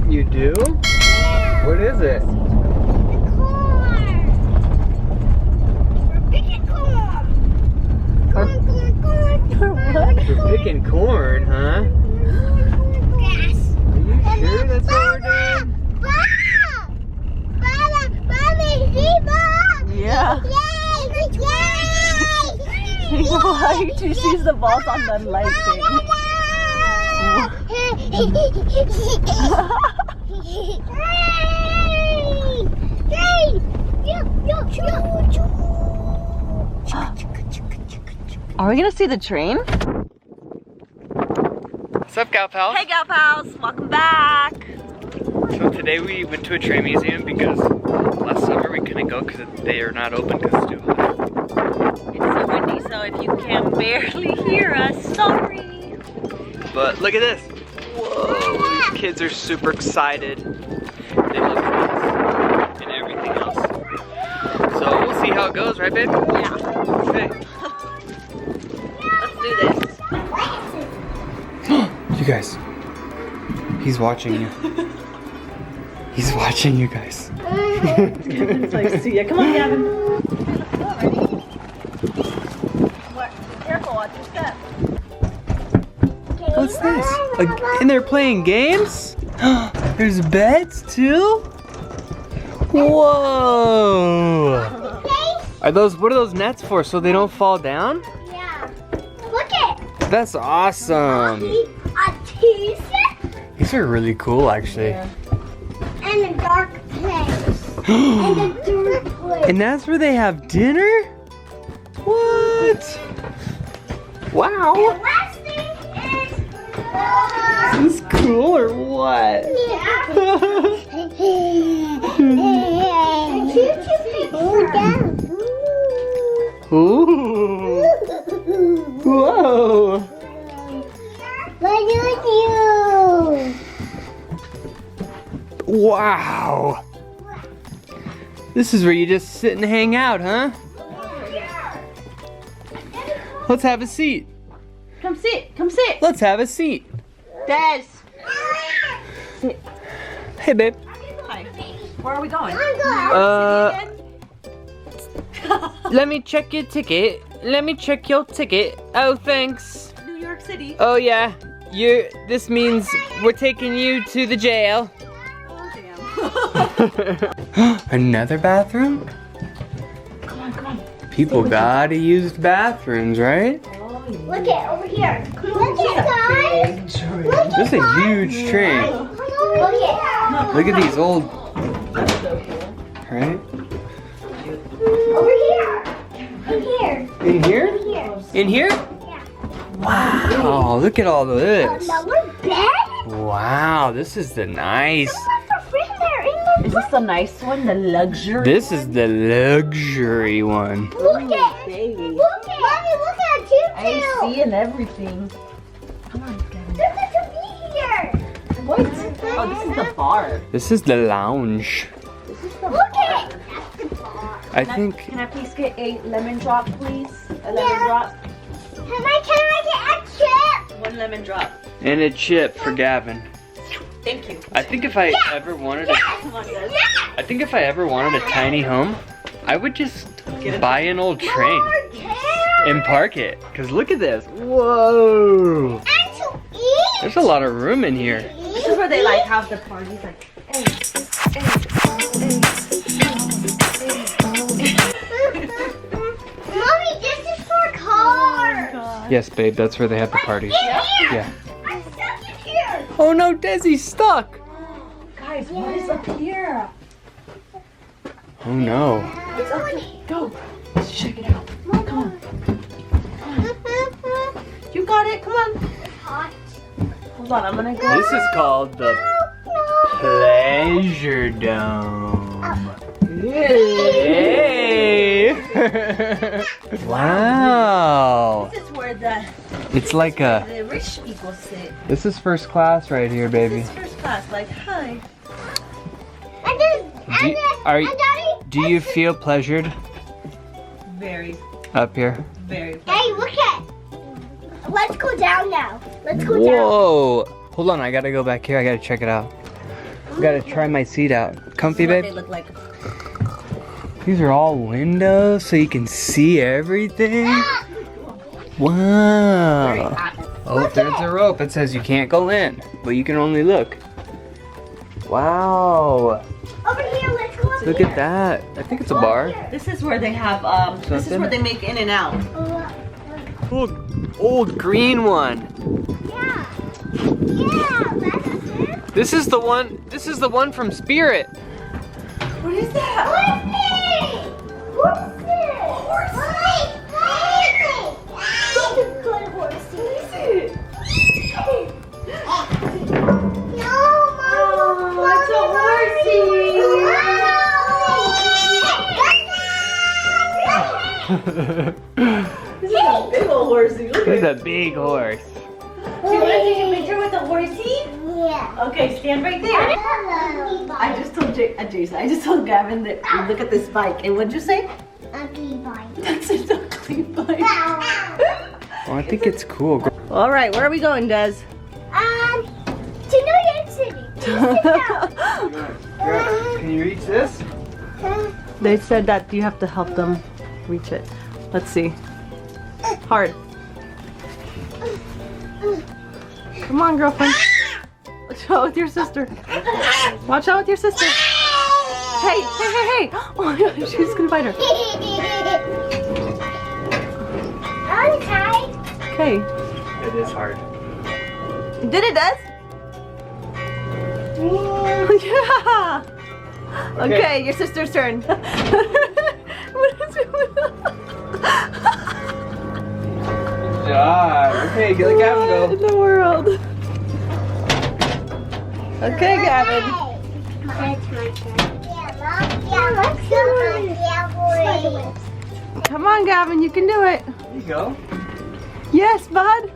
You do? Yeah. What is it? The corn. We're picking corn. Corn. We're picking corn, huh? Grass. Are you sure that's what we're doing? Yeah. Why? She sees the balls on the light thing. Are we gonna see the train? What's up, gal pals? Hey gal pals, welcome back. So today we went to a train museum because last summer we couldn't go because they are not open because it's too hot. It's so windy, so if you can barely hear us, sorry. But look at this. Whoa, these kids are super excited. They love trains and everything else. So we'll see how it goes, right babe? Yeah. Okay. Let's do this. You guys, he's watching you. He's watching you guys. Gavin's like, see ya. Come on, Gavin. What? Careful, watch your step. What's this? And they're playing games? There's beds too? Whoa! Are those, what are those nets for? So they don't fall down? Yeah. Look it. That's awesome. A t-shirt These are really cool actually. Yeah. and a dark place. And a dark place. And that's where they have dinner? What? Wow. The last thing is Is this cool or what? Ooh. Whoa. Wow. This is where you just sit and hang out, huh? Let's have a seat. Come sit. Come sit. Let's have a seat. Des. Sit. Hey, babe. Hi. Where are we going? Let me check your ticket. Let me check your ticket. Oh, thanks. New York City. Oh, yeah. This means we're taking you to the jail. Oh, damn. Another bathroom? Come on, come on. People gotta use the bathrooms, right? Oh, yeah. Look it over here. Look it, guys. Look This is a huge train. Look it. Look at these old, That's so cool. right? Over here. In here. In here? Here. In here? Yeah. Wow, look at all this. Another bed? Wow, this is the nice. Is this the nice one? The luxury? This is the luxury one. Look it. Baby. Look it. Mommy, look at you too. I see and everything. Come on, Gavin. There's a TV here. What? Oh, this is the bar. This is the lounge. This is the Look bar. it. That's the bar. I think. Can I please get a lemon drop, please? A lemon Yeah. drop. Can I get a chip? One lemon drop. And a chip for Gavin. Thank you. I think if I ever wanted a, Come on, guys. I think if I ever wanted a tiny home, I would just buy an old train and park it. Cause look at this. Whoa. And to eat. There's a lot of room in here. This is where they like have the parties, like, hey, Mommy, this is for cars. Yes, babe. That's where they have the parties. Yeah. I'm stuck in here. Oh no, Desi's stuck. guys, what is up here? Oh no. What's up here? Go. Let's check it out. Come on. You got it. Come on. Hot. Hold on, I'm gonna go. This is called the Pleasure Dome. Yay! Wow. This is where the It's like a. The rich people sit. This is first class right here, baby. This is first class. Like, hi. Do you feel pleasured Very, up here? very. Hey, look at. Let's go down now. Let's go down. Whoa! Hold on, I gotta go back here. I gotta check it out. I gotta try my seat out. Comfy, This is what babe? they look like. These are all windows, so you can see everything. Wow. Oh, there's a rope. It says you can't go in, but you can only look. Wow. Over here, let's go over Look here. at that. I think it's a bar. This is where they have, this is Something? where they make in and out. Old green one. Yeah. Yeah, that's it. This is the one. This is the one from Spirit. What is that? What's this? Horsey. That's a good horsey. No, Mom. Oh, it's a This is a big old horsey. Look This is at a big horse. Do you want to take a picture with the horsey? Yeah. Okay, stand right there. Hello. I just told Jason, I just told Gavin that look at this bike. And what'd you say? Ugly bike. That's an ugly bike. Oh, I think it's cool. All right, where are we going, Des? To New York City. Can you reach this? They said that you have to help them reach it. Let's see. Hard. Come on, girlfriend. Watch out with your sister. Watch out with your sister. Hey, hey, hey, hey. Oh my God, she's gonna bite her. I'm tired. Okay. It is hard. Did it, Des? Yeah. Okay, your sister's turn. What is it? Good job. Okay, let Gavin What in go. the world? Okay, Gavin. It's my turn. Yeah, Mom. Yeah, let's go. Yeah, boy. Come on, Gavin, you can do it. There you go. Yes, bud.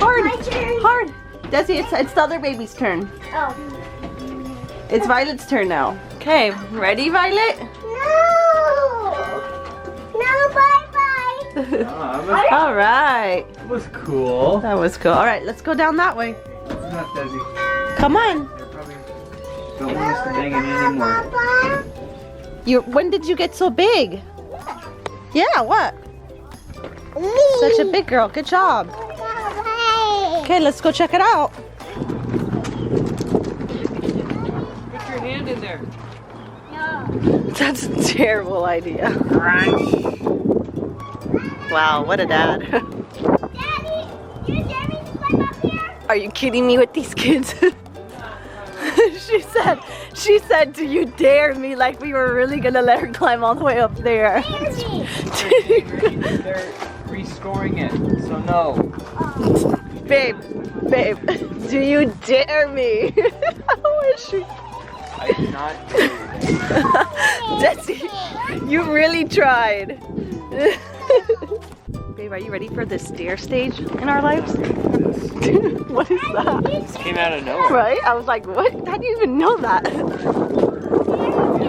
Hard. My turn. Hard. Desi, it's the other baby's turn. Oh. It's Violet's turn now. Okay, ready, Violet? No. No, bye-bye. All right. That was cool. That was cool. All right, let's go down that way. Enough, Desi. Come on. They probably don't want us to bang it anymore. When did you get so big? Yeah, what? Such a big girl. Good job. Okay, let's go check it out. Put your hand in there. That's a terrible idea. Wow, what a dad. Daddy, you dare me to climb up here? Are you kidding me with these kids? She said, do you dare me? Like we were really gonna let her climb all the way up there. They're restoring it, so no. Babe, do you dare me? How is she? I did not do it. Desi, you really tried. Babe, are you ready for the stair stage in our lives? What is that? This came out of nowhere. Right? I was like, what? How do you even know that? Get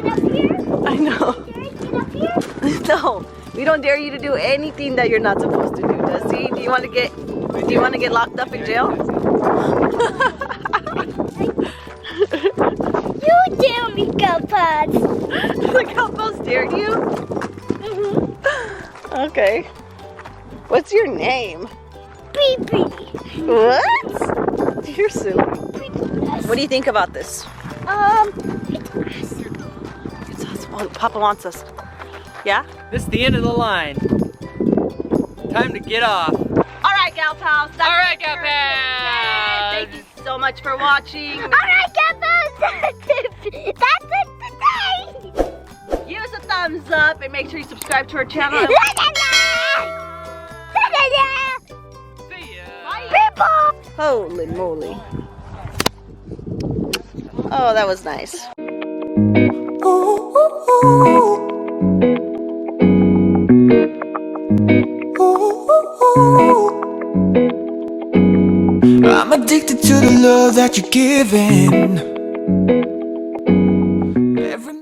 up here? I know. Get up here? No, we don't dare you to do anything that you're not supposed to do, Desi. Do you want to get locked up in jail? You dare me, Gopaz. Like how close dared you? Okay. What's your name? Baby. What? You're silly. What do you think about this? It's awesome. It's awesome. Oh, Papa wants us. Yeah? This is the end of the line. Time to get off. All right, gal pals. All right, gal pals. Thank you so much for watching. Alright, Gopaz. That's it today. Give us a thumbs up and make sure you subscribe to our channel. See ya. People. Holy moly. Oh, that was nice. Ooh. addicted to the love that you're giving.